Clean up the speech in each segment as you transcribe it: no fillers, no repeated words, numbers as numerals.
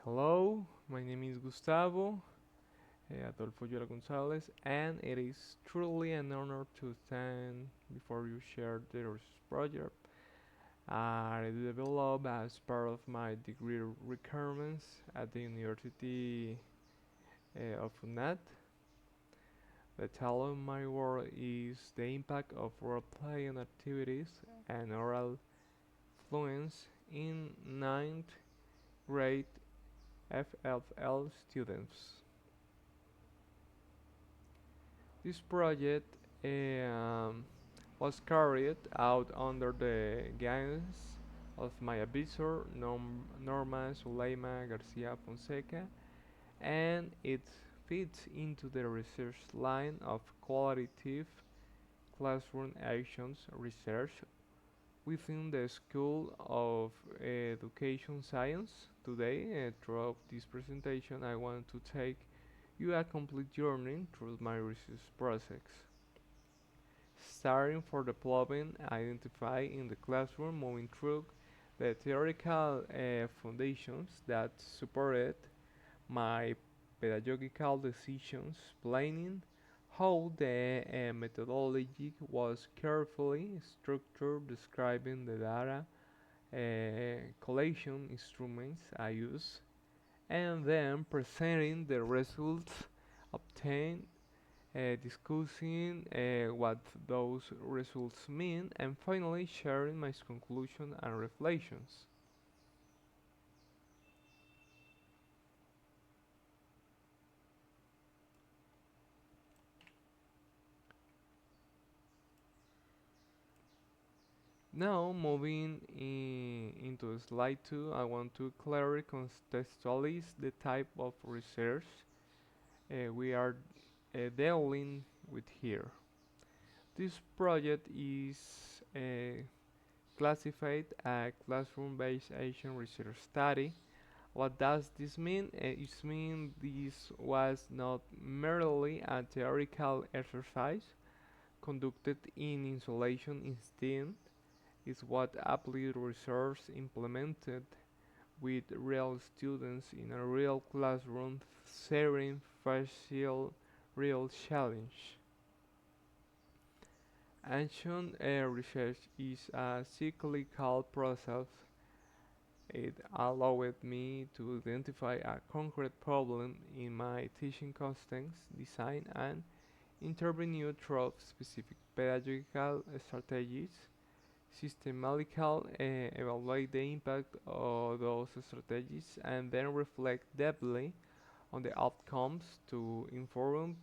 Hello, my name is Gustavo Adolfo Llora Gonzalez, and it is truly an honor to stand before you share this project I developed as part of my degree requirements at the University of UNAT. The title of my work is The Impact of Role-Playing Activities and Oral Fluency in Ninth Grade EFL students. This project was carried out under the guidance of my advisor Norma Suleima Garcia Fonseca, and it fits into the research line of qualitative classroom actions research within the School of Education Science. Today, throughout this presentation, I want to take you a complete journey through my research process, starting for developing identify in the classroom, moving through the theoretical foundations that supported my pedagogical decisions, planning how the methodology was carefully structured, describing the data collection instruments I use, and then presenting the results obtained, discussing what those results mean, and finally sharing my conclusion and reflections. Now, moving into slide 2, I want to clearly contextualize the type of research we are dealing with here. This project is classified a classroom-based Asian research study. What does this mean? It means this was not merely a theoretical exercise conducted in isolation. Instead, is what applied research implemented with real students in a real classroom setting facing real challenge. Ancient research is a cyclical process. It allowed me to identify a concrete problem in my teaching context, design and intervene through specific pedagogical strategies, systematically evaluate the impact of those strategies, and then reflect deeply on the outcomes to inform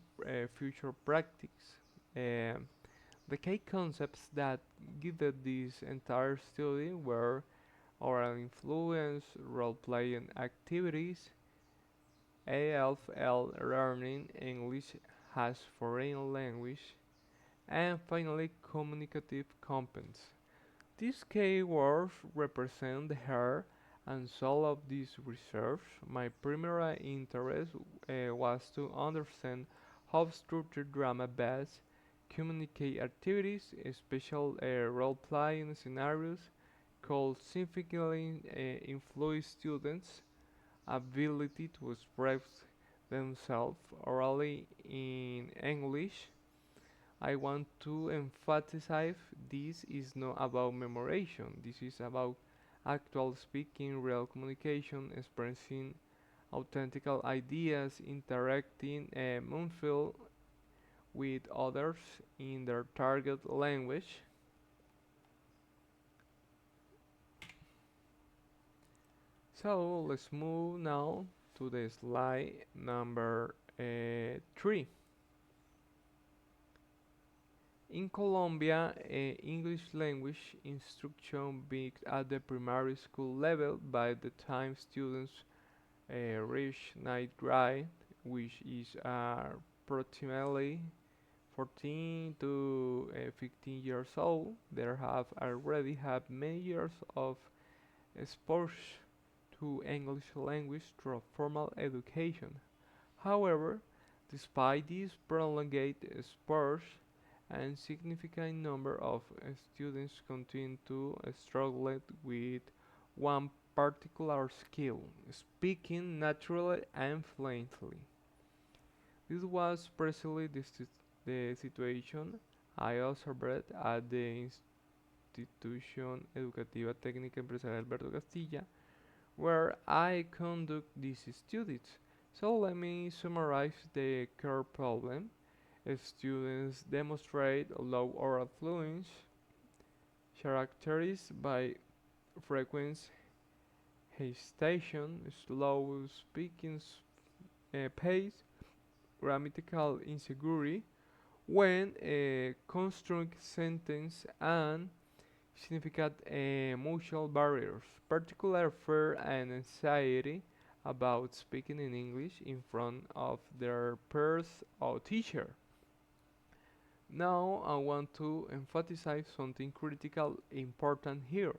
future practice. Um, the key concepts that guided this entire study were oral influence, role-playing activities, EFL learning, English as foreign language, and finally communicative competence. These keywords represent the heart and soul of this research. My primary interest was to understand how structured drama-based communicate activities, special role-playing scenarios, could significantly influence students' ability to express themselves orally in English. I want to emphasize this is not about memorization. This is about actual speaking, real communication, expressing authentic ideas, interacting mindful with others in their target language. So let's move now to the slide number 3. In Colombia, English language instruction begins at the primary school level by the time students reach ninth grade, which is approximately 14 to 15 years old. They have already had many years of exposure to English language through formal education. However, despite this prolonged exposure, and significant number of students continue to struggle with one particular skill, speaking naturally and fluently. This was precisely the situation I observed at the Institución Educativa Técnica Empresarial Alberto Castilla, where I conduct these studies. So let me summarize the core problem. Students demonstrate low oral fluency, characterized by frequent hesitation, slow speaking pace, grammatical insecurity when construct sentence and significant emotional barriers, particular fear and anxiety about speaking in English in front of their peers or teacher. Now I want to emphasize something critical important here.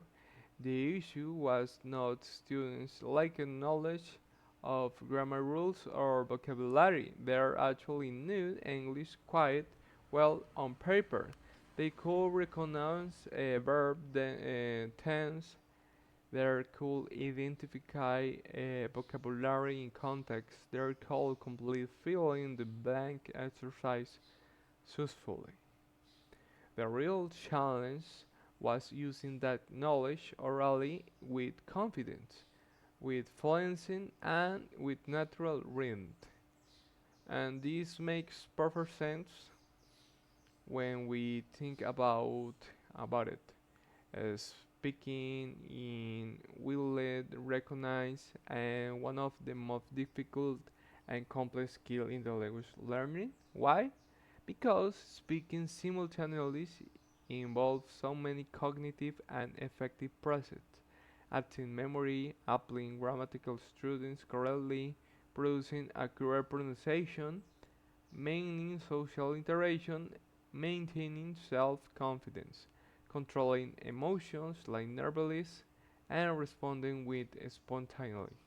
The issue was not students lacking knowledge of grammar rules or vocabulary. They actually knew English quite well on paper. They could recognize a verb, tense. They could identify vocabulary in context. They could complete filling the blank exercise successfully. The real challenge was using that knowledge orally with confidence, with fluency, and with natural rhythm. And this makes perfect sense when we think about it. Speaking in will recognize and one of the most difficult and complex skill in the language learning. Why? Because speaking simultaneously involves so many cognitive and affective processes, acting memory, applying grammatical students correctly, producing accurate pronunciation, maintaining social interaction, maintaining self-confidence, controlling emotions like nervousness, and responding with spontaneity.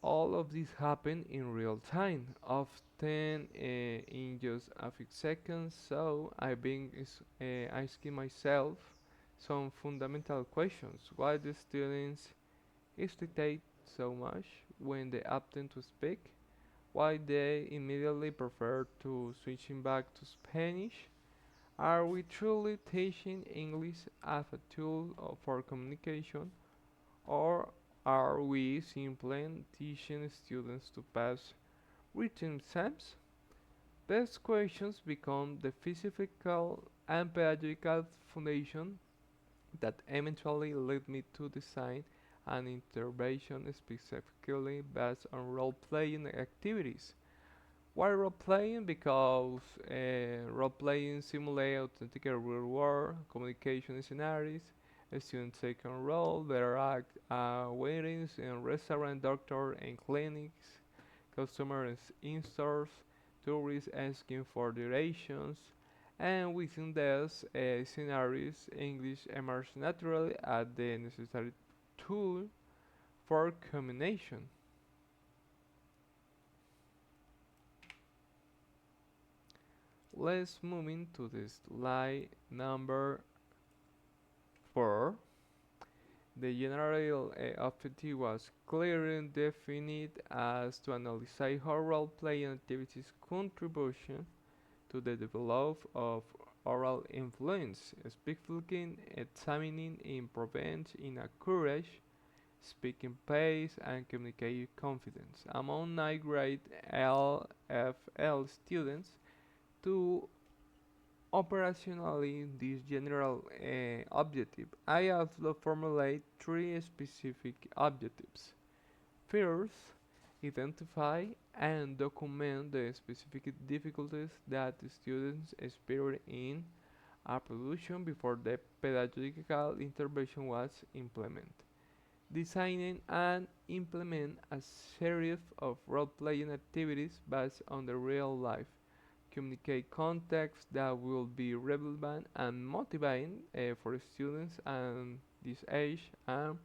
All of this happen in real time, often in just a few seconds. So I've been asking myself some fundamental questions. Why do students hesitate so much when they attempt to speak? Why they immediately prefer to switching back to Spanish? Are we truly teaching English as a tool for communication, or are we simply teaching students to pass written exams? These questions become the physical and pedagogical foundation that eventually led me to design an intervention specifically based on role-playing activities. Why role-playing? Because role-playing simulates authentic real-world communication scenarios. Students take on role, they act waitings in restaurant, doctor, and clinics, customers in stores, tourists asking for directions, and within these scenarios, English emerges naturally as the necessary tool for communication. Let's move into the slide number 4. The general objective was clearly defined as to analyze how role-playing activities contribution to the development of oral influence, specifically examining improvements in accuracy, speaking pace, and communicative confidence among 9th grade EFL students to operationally this general objective. I also formulate three specific objectives. First, identify and document the specific difficulties that the students experience in a production before the pedagogical intervention was implemented. Designing and implement a series of role-playing activities based on the real life communicate context that will be relevant and motivating for students and this age and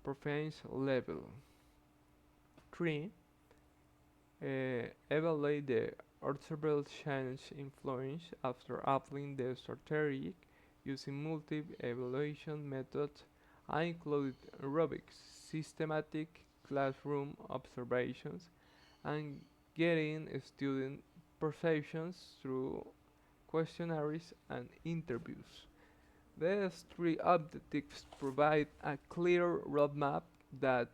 proficiency level. 3. Evaluate the observable change influence after applying the strategy using multiple evaluation methods I included rubrics, systematic classroom observations, and getting student perceptions through questionnaires and interviews. These three objectives provide a clear roadmap that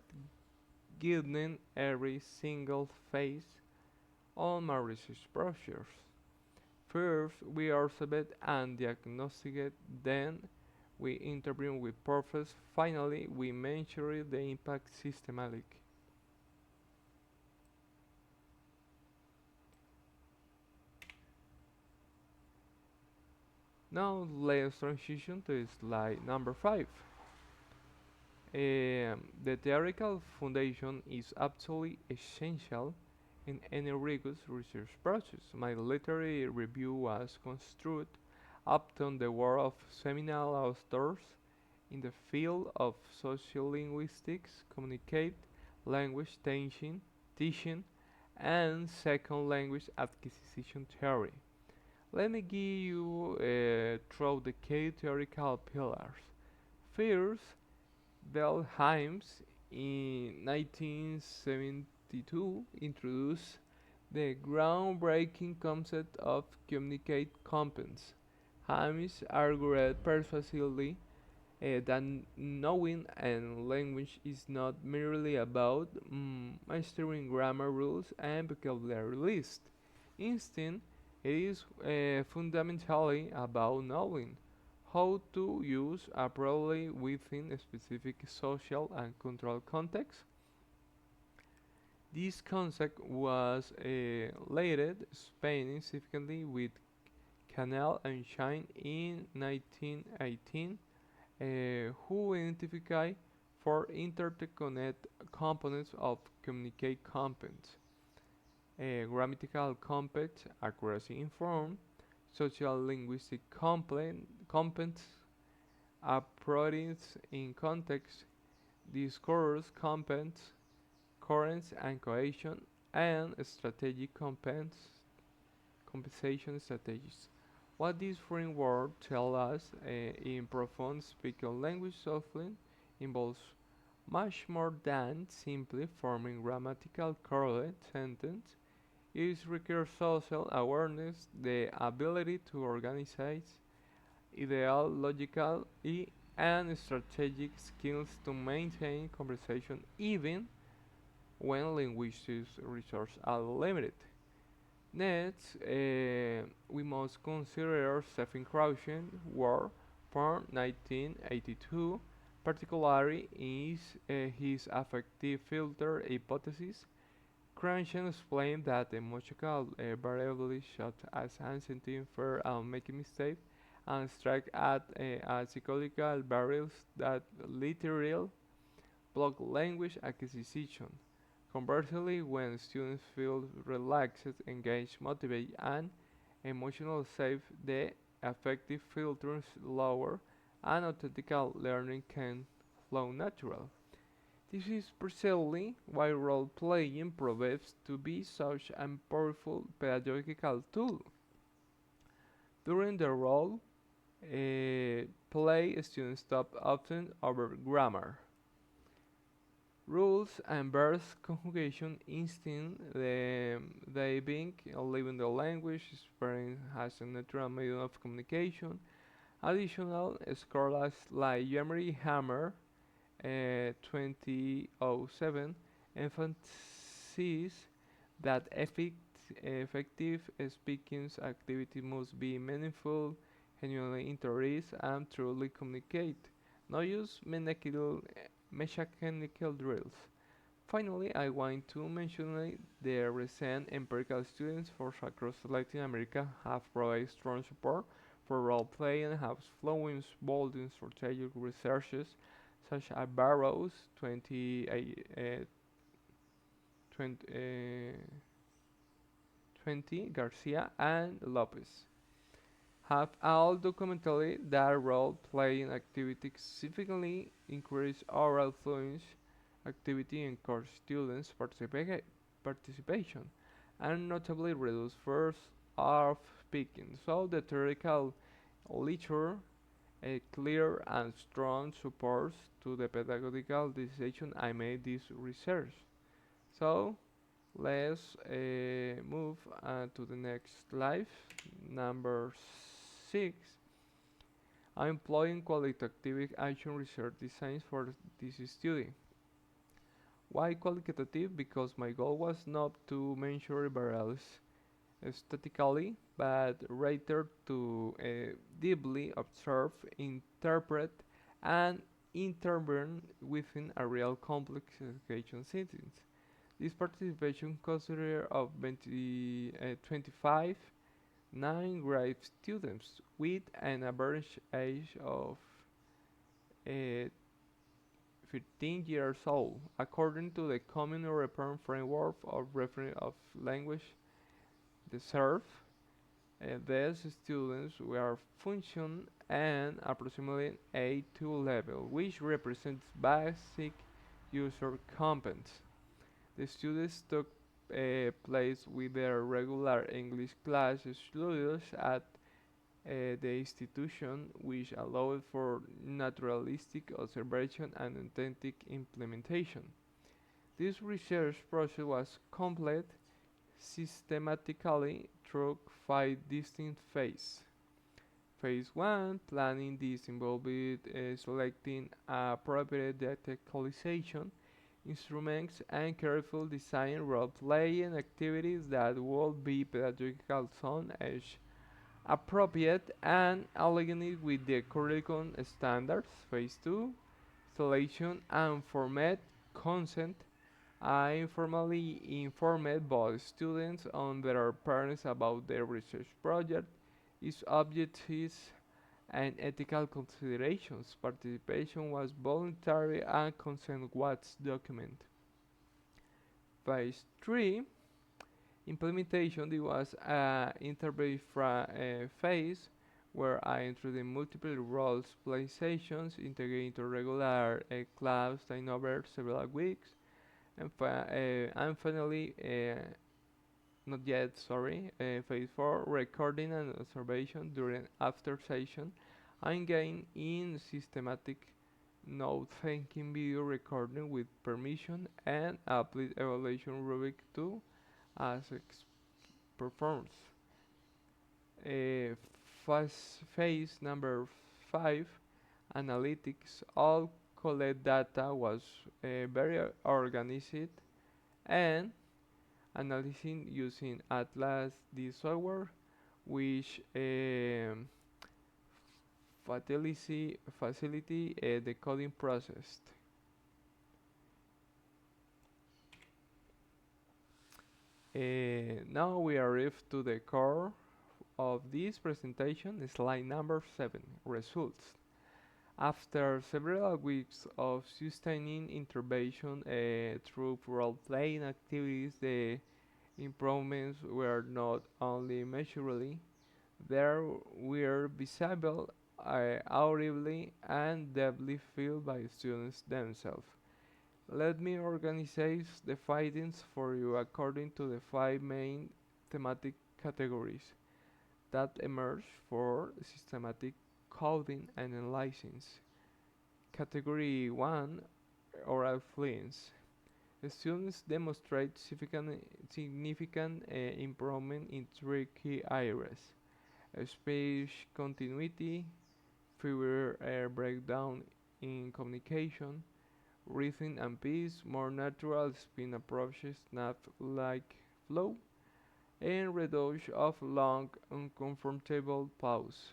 guided every single phase on my research process. First, we observed and diagnosticated, then we interviewed with purpose, finally we measured the impact systematically. Now let's transition to slide number 5. The theoretical foundation is absolutely essential in any rigorous research process. My literary review was constructed upon the work of seminal authors in the field of sociolinguistics, communicate, language teaching, and second language acquisition theory. Let me give you through the key theoretical pillars. First, Del Himes in 1972 introduced the groundbreaking concept of communicate competence. Himes argued persuasively that knowing a language is not merely about mastering grammar rules and vocabulary lists. Instead, it is fundamentally about knowing how to use appropriately within a specific social and cultural context. This concept was later expanded significantly with Canal and Shine in 1918, who identified four interconnected components of communicate competence: grammatical competence, accuracy in form; social linguistic competence, appropriateness in context; discourse competence, coherence and cohesion; and strategic competence, compensation strategies. What this framework tells us in profound speaking language shuffling involves much more than simply forming grammatical correlate sentence. It requires social awareness, the ability to organize ideal, logical, and strategic skills to maintain conversation even when linguistic resources are limited. Next, we must consider Stephen Crouch's work from 1982, particularly is his affective filter hypothesis. Crouch explained that emotional variables such as anxiety, fear, and making mistakes, and strike at psychological barriers that literally block language acquisition. Conversely, when students feel relaxed, engaged, motivated, and emotional safe, the affective filters lower and authentical learning can flow natural. This is precisely why role-playing proves to be such a powerful pedagogical tool. During the role play, students stop often over grammar, rules, and verbs conjugation instinct. They being living the language, experience has a natural medium of communication. Additional scholars like Emery Hammer 2007 emphasizes that effective speaking activity must be meaningful, genuinely interesting, and truly communicate, not use mechanical drills. Finally, I want to mention the recent empirical students for across Latin America have provided strong support for role-playing and have flowing bold strategic researches such as Barrows 20, 20, Garcia, and Lopez have all documented that role-playing activity significantly increase oral fluency activity and encourage students' participation and notably reduce fears of speaking. So the theoretical literature A clear and strong support to the pedagogical decision I made this research. So let's move to the next slide, number 6. I'm employing qualitative action research designs for this study. Why qualitative? Because my goal was not to measure variables statically, but rather to deeply observe, interpret, and intervene within a real complex education setting. This participation consisted of 25 9 grade students with an average age of uh, 15 years old, according to the Common European Framework of Reference of Language. The SERF. These students were function and approximately A2 level, which represents basic user competence. The students took place with their regular English class studies at the institution, which allowed for naturalistic observation and authentic implementation. This research process was complete systematically through 5 distinct phases. Phase 1, planning. This involved selecting appropriate detectalization instruments and careful design role-playing activities that would be pedagogical zone age appropriate and aligned with the curriculum standards. Phase 2, selection and format consent. I informally informed both students and their parents about their research project, its objectives, and ethical considerations. Participation was voluntary and consent was documented. Phase 3, implementation. There was an interface phase where I introduced multiple roles play sessions integrated into regular class time over several weeks. And finally, not yet, sorry, phase 4, recording and observation during after session. I'm getting in systematic note taking video recording with permission and apply evaluation rubric to as performs. Uh, phase number 5, analytics. All collect data was very organized and analyzing using Atlas the software, which facility the coding process. Now we arrive to the core of this presentation, slide number 7, results. After several weeks of sustaining intervention through role-playing activities, the improvements were not only measurably, they were visible, audibly, and deeply felt by students themselves. Let me organize the findings for you according to the 5 main thematic categories that emerge for systematic coding and analysis. Category 1, oral fluency. Students demonstrate significant improvement in 3 key areas: speech continuity, fewer breakdown in communication, rhythm and pace, more natural spin approaches, not like flow, and reduction of long, uncomfortable pause.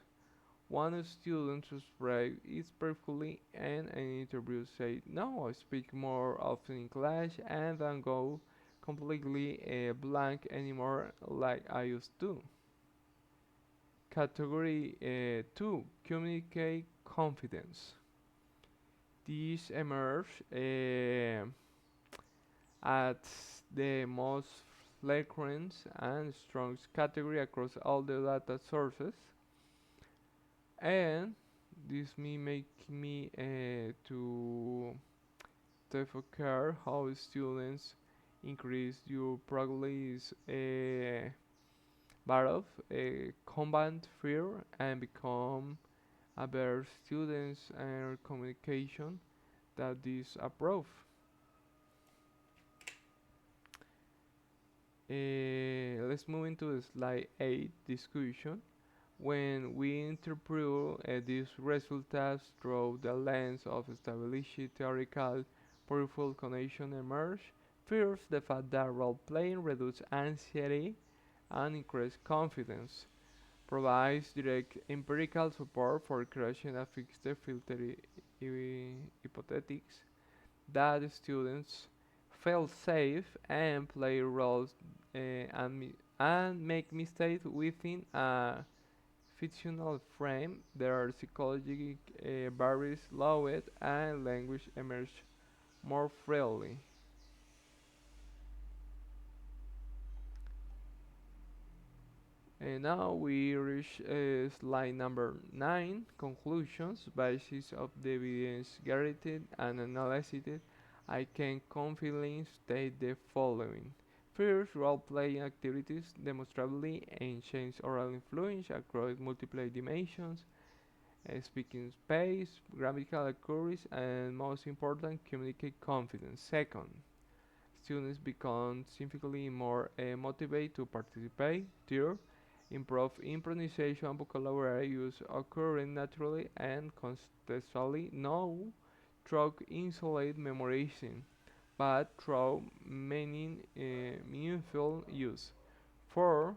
One student described it perfectly and an interview said, "No, I speak more often in class and don't go completely blank anymore like I used to." Category 2, communicate confidence. This emerged as the most flagrant and strongest category across all the data sources, and this may make me to focus how students increase your progress battle, combat fear, and become a better students and communication that is approved. Let's move into slide 8 discussion. When we interpret these results through the lens of stability theoretical, powerful connection emerge. First, the fact that role-playing reduces anxiety and increases confidence, provides direct empirical support for creating a fixed filter hypothetics that students feel safe and play roles and make mistakes within a fictional frame. There are psychological barriers lowered and language emerge more freely. And now we reach slide number 9, conclusions, basis of the evidence gathered and analyzed. I can confidently state the following. First, role-playing activities demonstrably enhance oral influence across multiple dimensions, speaking space, grammatical accuracy, and most important, communicate confidence. Second, students become significantly more motivated to participate. Third, improve in pronunciation and vocabulary use occurring naturally and contextually, no through isolate memorization, but through meaningful use. 4.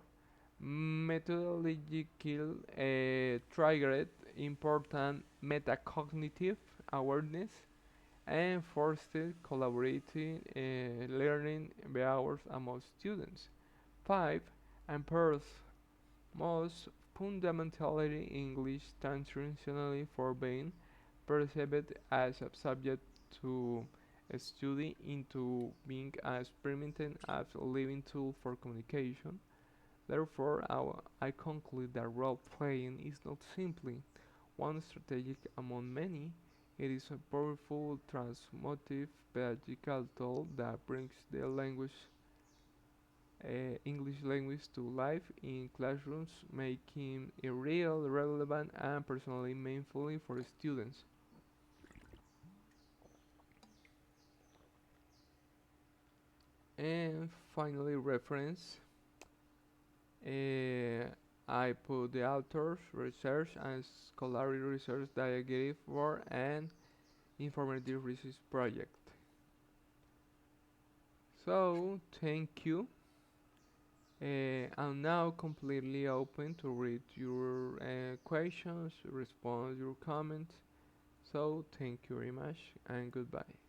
Methodological triggered important metacognitive awareness and foster collaborating learning behaviors among students. 5. Empowers most fundamentally English transactionally for being perceived as a subject to study into being a experimenting as a living tool for communication. Therefore, I conclude that role playing is not simply one strategy among many, it is a powerful transformative pedagogical tool that brings the English language to life in classrooms, making it real, relevant, and personally meaningful for students. And finally, reference. I put the author's research and scholarly research that I gave for an informative research project. So, thank you. I'm now completely open to read your questions, respond your comments. So, thank you very much and goodbye.